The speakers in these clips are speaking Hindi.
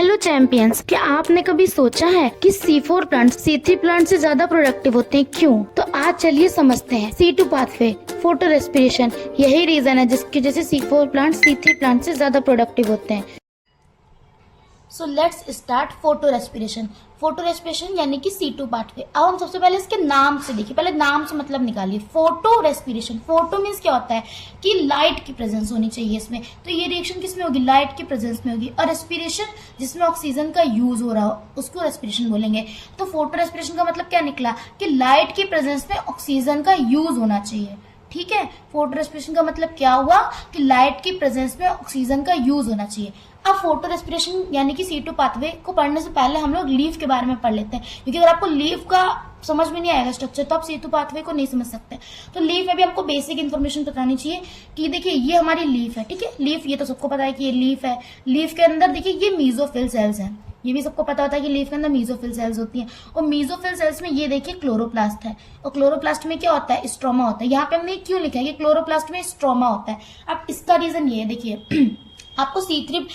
हेलो चैंपियंस, क्या आपने कभी सोचा है कि C4 प्लांट C3 प्लांट से ज्यादा प्रोडक्टिव होते हैं? क्यों? तो आज चलिए समझते हैं। C2 पाथवे, फोटो रेस्पिरेशन, यही रीजन है जिसकी वजह से C4 प्लांट C3 प्लांट से ज्यादा प्रोडक्टिव होते हैं। So let's start photo respiration. Photo respiration यानी कि C2 पाथवे। अब हम सबसे पहले इसके नाम से देखिए, पहले नाम से मतलब निकालिए। फोटो रेस्पिरेशन, फोटो मीन्स क्या होता है कि लाइट की प्रेजेंस होनी चाहिए इसमें, तो ये रिएक्शन किस में होगी? लाइट की प्रेजेंस में होगी। और रेस्पिरेशन जिसमें ऑक्सीजन का यूज हो रहा हो उसको रेस्पिरेशन बोलेंगे। तो फोटो रेस्पिरेशन का मतलब क्या निकला कि लाइट की प्रेजेंस में ऑक्सीजन का यूज होना चाहिए। ठीक है, फोटो रेस्पिरेशन का मतलब क्या हुआ कि लाइट की प्रेजेंस में ऑक्सीजन का यूज होना चाहिए। अब फोटो रेस्पिरेशन यानी कि C2 पाथवे को पढ़ने से पहले हम लोग लीफ के बारे में पढ़ लेते हैं, क्योंकि अगर आपको लीफ का समझ में नहीं आएगा स्ट्रक्चर तो आप C2 पाथवे को नहीं समझ सकते। तो लीफ में भी आपको बेसिक इन्फॉर्मेशन बतानी चाहिए कि देखिए ये हमारी लीफ है। ठीक है, लीफ ये तो सबको पता है कि ये लीफ है। लीफ के अंदर देखिए ये मीजोफिल सेल्स हैं, ये भी सबको पता होता है कि लीफ के अंदर मीजोफिल सेल्स होती हैं। और मीजोफिल सेल्स में ये देखिए क्लोरोप्लास्ट है, और क्लोरोप्लास्ट में क्या होता है? स्ट्रोमा होता है। यहाँ पे हमने क्यों लिखा है कि क्लोरोप्लास्ट में स्ट्रोमा होता है? अब इसका रीजन ये है, देखिए आपको C3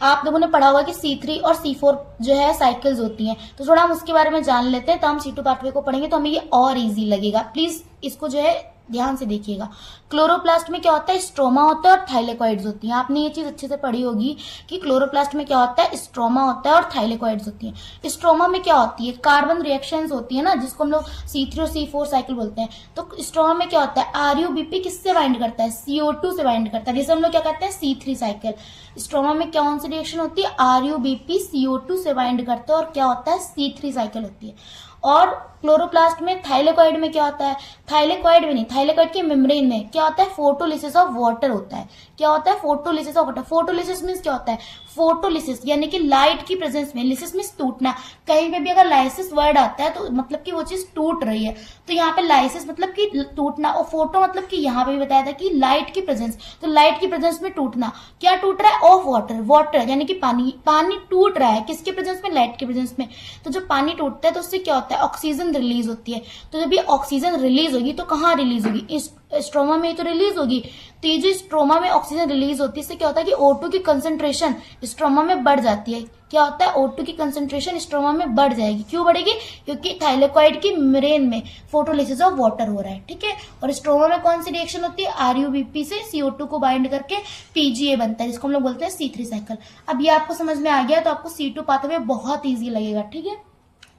आप लोगों ने पढ़ा होगा कि C3 और C4 जो है साइकिल्स होती हैं, तो थोड़ा हम उसके बारे में जान लेते हैं। तो हम C2 पाथवे को पढ़ेंगे तो हमें ये और इजी लगेगा। प्लीज इसको जो है ध्यान से देखिएगा। क्लोरोप्लास्ट में क्या होता है? स्ट्रोमा होता है और थाइलेकॉइड्स होती हैं। आपने ये चीज अच्छे से पढ़ी होगी कि क्लोरोप्लास्ट में क्या होता है? स्ट्रोमा होता है और थाइलेकॉइड्स होती हैं। स्ट्रोमा में क्या होती है? कार्बन रिएक्शंस होती है ना, जिसको हम लोग C3 और C4 साइकिल बोलते हैं। तो स्ट्रोमा में क्या होता है? RuBp किससे बाइंड करता है? CO2 से बाइंड करता है, जैसे हम लोग क्या कहते हैं C3 साइकिल। स्ट्रोमा में कौन सी रिएक्शन होती है? RuBp CO2 से बाइंड करता है और क्या होता है? C3 साइकिल होती है। और क्लोरोप्लास्ट में थाइलेकॉइड में क्या होता है? थाइलेकॉइड में नहीं, थाइलेकॉइड के मेम्ब्रेन में क्या होता है? फोटोलिसिस ऑफ वाटर होता है। क्या होता है? Photolysis of water. Photolysis means क्या होता है? फोटोलिसिस यानी कि लाइट की प्रेजेंस में, लिसिस मींस टूटना। कहीं पे भी अगर लाइसिस वर्ड आता है तो मतलब कि वो चीज टूट रही है, तो यहाँ पे लाइसिस मतलब कि टूटना, और फोटो मतलब कि यहाँ पे भी बताया था कि लाइट की प्रेजेंस, तो लाइट की प्रेजेंस में टूटना। क्या टूट रहा है? ऑफ वाटर, वाटर यानी कि पानी। पानी टूट रहा है किसके प्रेजेंस में? लाइट के प्रेजेंस में। तो जब पानी टूटता है तो उससे क्या होता है? ऑक्सीजन रिलीज होती है। तो जब ये ऑक्सीजन रिलीज होगी तो कहाँ रिलीज होगी? इस स्ट्रोमा में ही तो रिलीज होगी। तो ये जो स्ट्रोमा में ऑक्सीजन रिलीज होती है, इससे क्या होता है कि O2 की कंसंट्रेशन स्ट्रोमा में बढ़ जाती है। क्या होता है? O2 की कंसंट्रेशन स्ट्रोमा में बढ़ जाएगी। क्यों बढ़ेगी? क्योंकि थाइलेकॉइड की मेम्ब्रेन में फोटोलिसिस ऑफ वाटर हो रहा है। ठीक है, और स्ट्रोमा में कौन सी रिएक्शन होती है? RuBp से CO2 को बाइंड करके PGA बनता है, जिसको हम लोग बोलते हैं C3 साइकिल। अब ये आपको समझ में आ गया तो आपको C2 पाथवे बहुत ईजी लगेगा। ठीक है,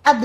अब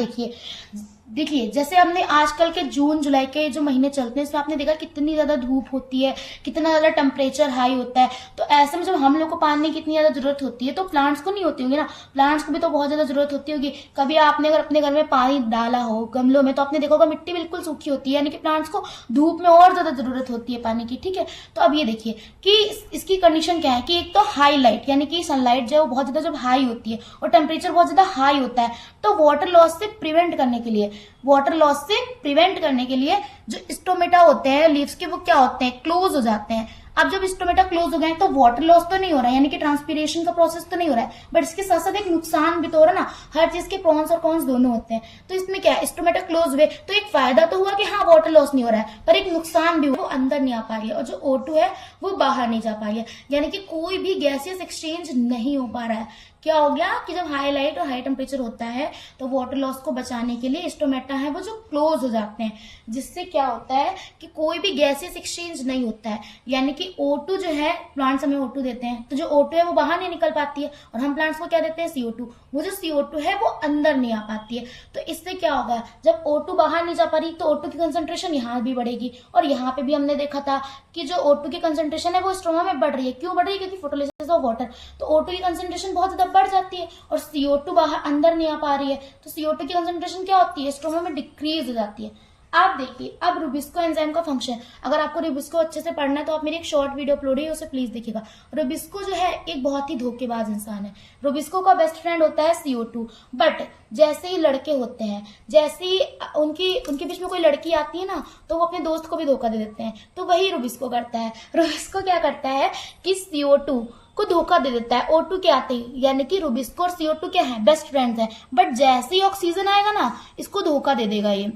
देखिए जैसे हमने आजकल के जून जुलाई के जो महीने चलते हैं, इसमें आपने देखा कितनी ज्यादा धूप होती है, कितना ज्यादा टेम्परेचर हाई होता है। तो ऐसे में जब हम लोग को पानी की इतनी ज्यादा जरूरत होती है तो प्लांट्स को नहीं होती होगी ना? प्लांट्स को भी तो बहुत ज्यादा जरूरत होती होगी। कभी आपने अगर अपने घर में पानी डाला हो गमलों में तो आपने देखा होगा मिट्टी बिल्कुल सूखी होती है, यानी कि प्लांट्स को धूप में और ज्यादा जरूरत होती है पानी की। ठीक है, तो अब ये देखिए कि इसकी कंडीशन क्या है कि एक तो हाई लाइट यानी कि सनलाइट जो है वो बहुत ज्यादा जब हाई होती है और टेम्परेचर बहुत ज्यादा हाई होता है, तो वाटर लॉस से प्रिवेंट करने के लिए, वाटर लॉस से प्रिवेंट करने के लिए जो स्टोमेटा होते हैं लीव्स के, वो क्या होते हैं? क्लोज हो जाते हैं। अब जब स्टोमेटा क्लोज हो गए तो वाटर लॉस तो नहीं हो रहा है, यानी कि ट्रांसपीरेशन का प्रोसेस तो नहीं हो रहा है, बट इसके साथ साथ एक नुकसान भी तो हो रहा है ना। हर चीज के प्रॉन्स और कॉन्स दोनों होते हैं। तो इसमें क्या है? स्टोमेटा क्लोज हुए तो एक फायदा तो हुआ कि हाँ वाटर लॉस नहीं हो रहा है, पर एक नुकसान भी हुआ, वो अंदर नहीं आ पा रही है और जो O2 है वो बाहर नहीं जा पा रही है, यानी कि कोई भी गैसियस एक्सचेंज नहीं हो पा रहा है। क्या हो गया कि जब हाई लाइट और हाई टेम्परेचर होता है तो वाटर लॉस को बचाने के लिए स्टोमेटा है वो जो क्लोज हो जाते हैं, जिससे क्या होता है कि कोई भी गैसेस एक्सचेंज नहीं होता है, यानी कि O2 जो है, प्लांट्स हमें O2 देते हैं तो जो O2 है वो बाहर नहीं निकल पाती है, और हम प्लांट्स को क्या देते हैं? CO2। वो जो CO2 है वो अंदर नहीं आ पाती है। तो इससे क्या होगा? जब O2 बाहर नहीं जा पा रही तो O2 की कंसंट्रेशन यहाँ भी बढ़ेगी, और यहाँ पे भी हमने देखा था कि जो O2 की कंसंट्रेशन है वो स्ट्रोमा में बढ़ रही है। क्यों बढ़ रही है? क्योंकि फोटोलिसिस ऑफ वाटर, तो O2 की कंसंट्रेशन बहुत ज्यादा बढ़ जाती है और CO2 बाहर अंदर नहीं आ पा रही है, तो CO2 की कंसंट्रेशन क्या होती है? स्ट्रोमा में डिक्रीज हो जाती है। आप देखिए अब रुबिस्को एंजाइम का फंक्शन, अगर आपको रुबिस्को अच्छे से पढ़ना है तो आप मेरी एक शॉर्ट वीडियो अपलोड है उसे प्लीज देखिएगा। रुबिस्को जो है एक बहुत ही धोखेबाज इंसान है। रुबिस्को का बेस्ट फ्रेंड होता है CO2, बट जैसे ही लड़के होते हैं, जैसे ही उनके बीच में कोई लड़की आती है ना, तो वो अपने दोस्त को भी धोखा दे देते हैं। तो वही रुबिस्को करता है। रुबिस्को क्या करता है कि CO2 को धोखा दे देता है O2 के आते ही, यानी कि रुबिस्को और CO2 क्या है? बेस्ट फ्रेंड्स हैं, बट जैसे ही ऑक्सीजन आएगा ना इसको धोखा दे देगा ये।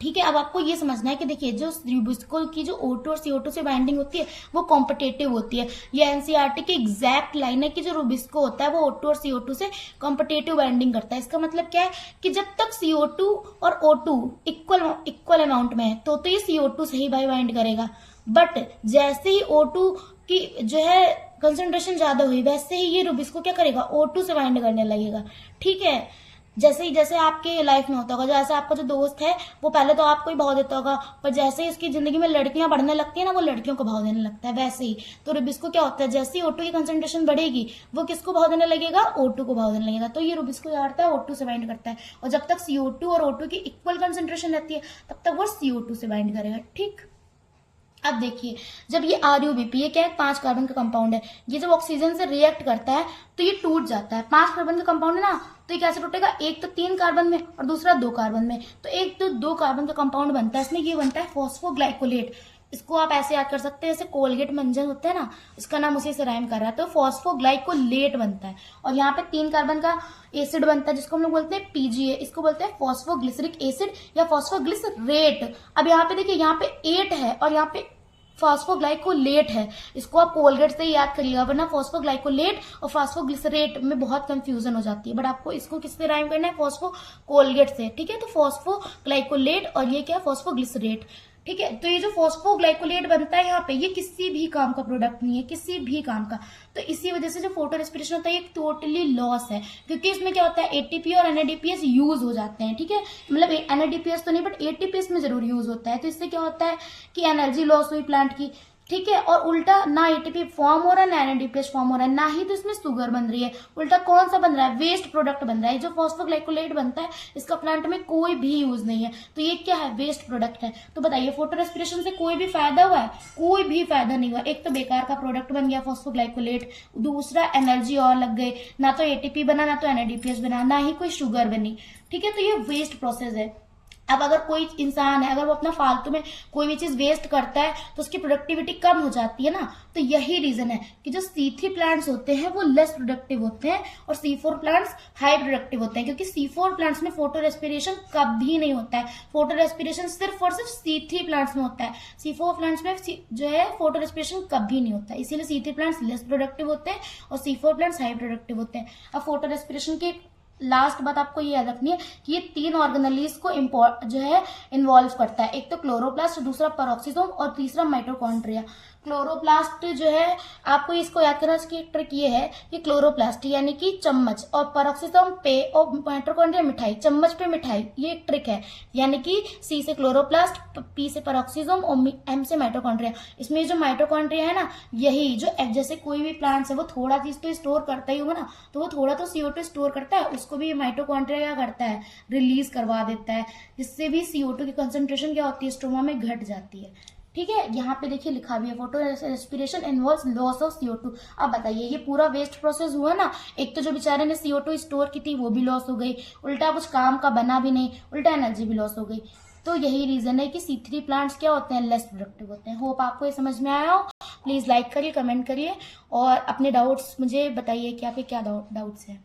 ठीक है। अब आपको ये समझना है कि देखिए जो रुबिस्को की जो O2 और CO2 से बाइंडिंग होती है वो कॉम्पिटेटिव होती है। ये एनसीईआरटी की एग्जैक्ट लाइन है कि जो रुबिस्को होता है वो O2 और CO2 से कॉम्पिटेटिव बाइंडिंग करता है। इसका मतलब क्या है कि जब तक CO2 और O2 इक्वल अमाउंट में है तो ये CO2 से ही बाइंड करेगा, बट जैसे ही O2 की जो है कंसंट्रेशन ज्यादा हुई वैसे ही ये रुबिस्को क्या करेगा, O2 से बाइंड करने लगेगा। ठीक है, जैसे आपके लाइफ में होता होगा, जैसे आपका जो दोस्त है वो पहले तो आपको ही भाव देता होगा, पर जैसे ही उसकी जिंदगी में लड़कियां बढ़ने लगती है ना वो लड़कियों को भाव देने लगता है। वैसे ही तो रुबिस्को क्या होता है, जैसे ही O2 की कंसंट्रेशन बढ़ेगी वो किसको भाव देने लगेगा, O2 को भाव देने लगेगा। तो ये रुबिस्को क्या करता है, O2 से बाइंड करता है, और जब तक CO2 और O2 की इक्वल कंसंट्रेशन रहती है तब तक वो CO2 से बाइंड करेगा। ठीक, अब देखिए जब ये RuBP, ये क्या है, 5 कार्बन का कंपाउंड है, ये जब ऑक्सीजन से रिएक्ट करता है तो ये टूट जाता है। 5 कार्बन का कंपाउंड है ना, तो ये कैसे टूटेगा, एक तो 3 कार्बन में और दूसरा 2 कार्बन में, तो एक तो 2 कार्बन का कंपाउंड बनता है, इसमें ये बनता है फॉस्फोग्लाइकोलेट। इसको आप ऐसे याद कर सकते हैं, जैसे कोलगेट मंजन होता है ना, उसका नाम उसी से राइम कर रहा है, तो फॉस्फोग्लाइकोलेट बनता है। और यहाँ पे 3 कार्बन का एसिड बनता है जिसको हम लोग बोलते हैं PGA, इसको बोलते हैं फॉस्फोग्लिसरिक एसिड या फॉस्फोग्लिसरेट। अब यहाँ पे देखिए, यहाँ पे 8 है और यहाँ पे फॉस्फोग्लाइकोलेट है, इसको आप कोलगेट से ही याद करिएगा, वरना फॉस्फोग्लाइकोलेट और फॉस्फोग्लिसरेट में बहुत कंफ्यूजन हो जाती है। बट आपको इसको किससे राइम करना है, कोलगेट से। ठीक है, तो फॉस्फोग्लाइकोलेट और ये क्या है, फॉस्फोग्लिसरेट। ठीक है, तो ये जो फॉस्फोग्लाइकोलेट बनता है यहाँ पे, ये किसी भी काम का प्रोडक्ट नहीं है, किसी भी काम का। तो इसी वजह से जो फोटो रेस्पिरेशन होता है ये टोटली लॉस है, क्योंकि इसमें क्या होता है, ATP और NADPH यूज हो जाते हैं। ठीक है, मतलब NADPH तो नहीं बट ATPs में जरूर यूज होता है। तो इससे क्या होता है कि एनर्जी लॉस हुई प्लांट की। ठीक है, और उल्टा ना ATP फॉर्म हो रहा है ना NADPH फॉर्म हो रहा है, ना ही तो इसमें शुगर बन रही है, उल्टा कौन सा बन रहा है, वेस्ट प्रोडक्ट बन रहा है। जो फॉस्फोग्लाइकोलेट बनता है इसका प्लांट में कोई भी यूज नहीं है, तो ये क्या है, वेस्ट प्रोडक्ट है। तो बताइए फोटो रेस्पिरेशन से कोई भी फायदा हुआ है, कोई भी फायदा नहीं हुआ। एक तो बेकार का प्रोडक्ट बन गया फॉस्फोग्लाइकोलेट, दूसरा एनर्जी और लग गई, ना तो ATP बना ना तो NADPH बना, ना ही कोई शुगर बनी। ठीक है, तो ये वेस्ट प्रोसेस है। अब अगर कोई इंसान है, अगर वो अपना फालतू में कोई भी चीज वेस्ट करता है तो उसकी प्रोडक्टिविटी कम हो जाती है ना। तो यही रीजन है कि जो C3 प्लांट्स होते हैं वो लेस प्रोडक्टिव होते हैं और C4 प्लांट्स हाई प्रोडक्टिव होते हैं, क्योंकि C4 प्लांट्स में फोटो रेस्पिरेशन कभी नहीं होता है। फोटो रेस्पिरेशन सिर्फ और सिर्फ C3 प्लांट्स में होता है, C4 प्लांट्स में जो है फोटो रेस्पिरेशन कभी नहीं होता है। इसीलिए C3 प्लांट्स लेस प्रोडक्टिव होते हैं और C4 प्लांट्स हाई प्रोडक्टिव होते हैं। अब फोटो रेस्पिरेशन के लास्ट बात आपको ये याद रखनी है कि ये 3 ऑर्गेनेलिस को जो है इन्वॉल्व करता है, एक तो क्लोरोप्लास्ट, दूसरा पेरोक्सिसोम और तीसरा माइटोकॉन्ड्रिया। क्लोरोप्लास्ट जो है, आपको इसको याद करना की ट्रिक ये है कि क्लोरोप्लास्ट यानी कि चम्मच, और पेरोक्सिसोम पे और माइटोकॉन्ड्रिया मिठाई, चम्मच पे मिठाई, ये एक ट्रिक है। यानी कि C से क्लोरोप्लास्ट, P से पेरोक्सिसोम और M से माइटोकॉन्ड्रिया। इसमें जो माइटोकॉन्ड्रिया है ना, यही जो जैसे कोई भी प्लांट्स है वो थोड़ा चीज तो स्टोर करता ही होगा ना, तो वो थोड़ा तो CO2 स्टोर करता है, उसको भी माइटोकॉन्ड्रिया क्या करता है, रिलीज करवा देता है, जिससे भी CO2 की कंसंट्रेशन क्या होती है, स्टोमा में घट जाती है। ठीक है, यहाँ पे देखिए लिखा भी है, photo respiration involves loss of CO2। अब बताइए ये पूरा वेस्ट प्रोसेस हुआ ना, एक तो जो बेचारे ने CO2 स्टोर की थी वो भी लॉस हो गई, उल्टा कुछ काम का बना भी नहीं, उल्टा एनर्जी भी लॉस हो गई। तो यही रीजन है कि C3 प्लांट्स क्या होते हैं, लेस प्रोडक्टिव होते हैं। होप आपको ये समझ में आया हो। प्लीज लाइक करिए, कमेंट करिए और अपने डाउट्स मुझे बताइए कि आपके क्या डाउट्स हैं।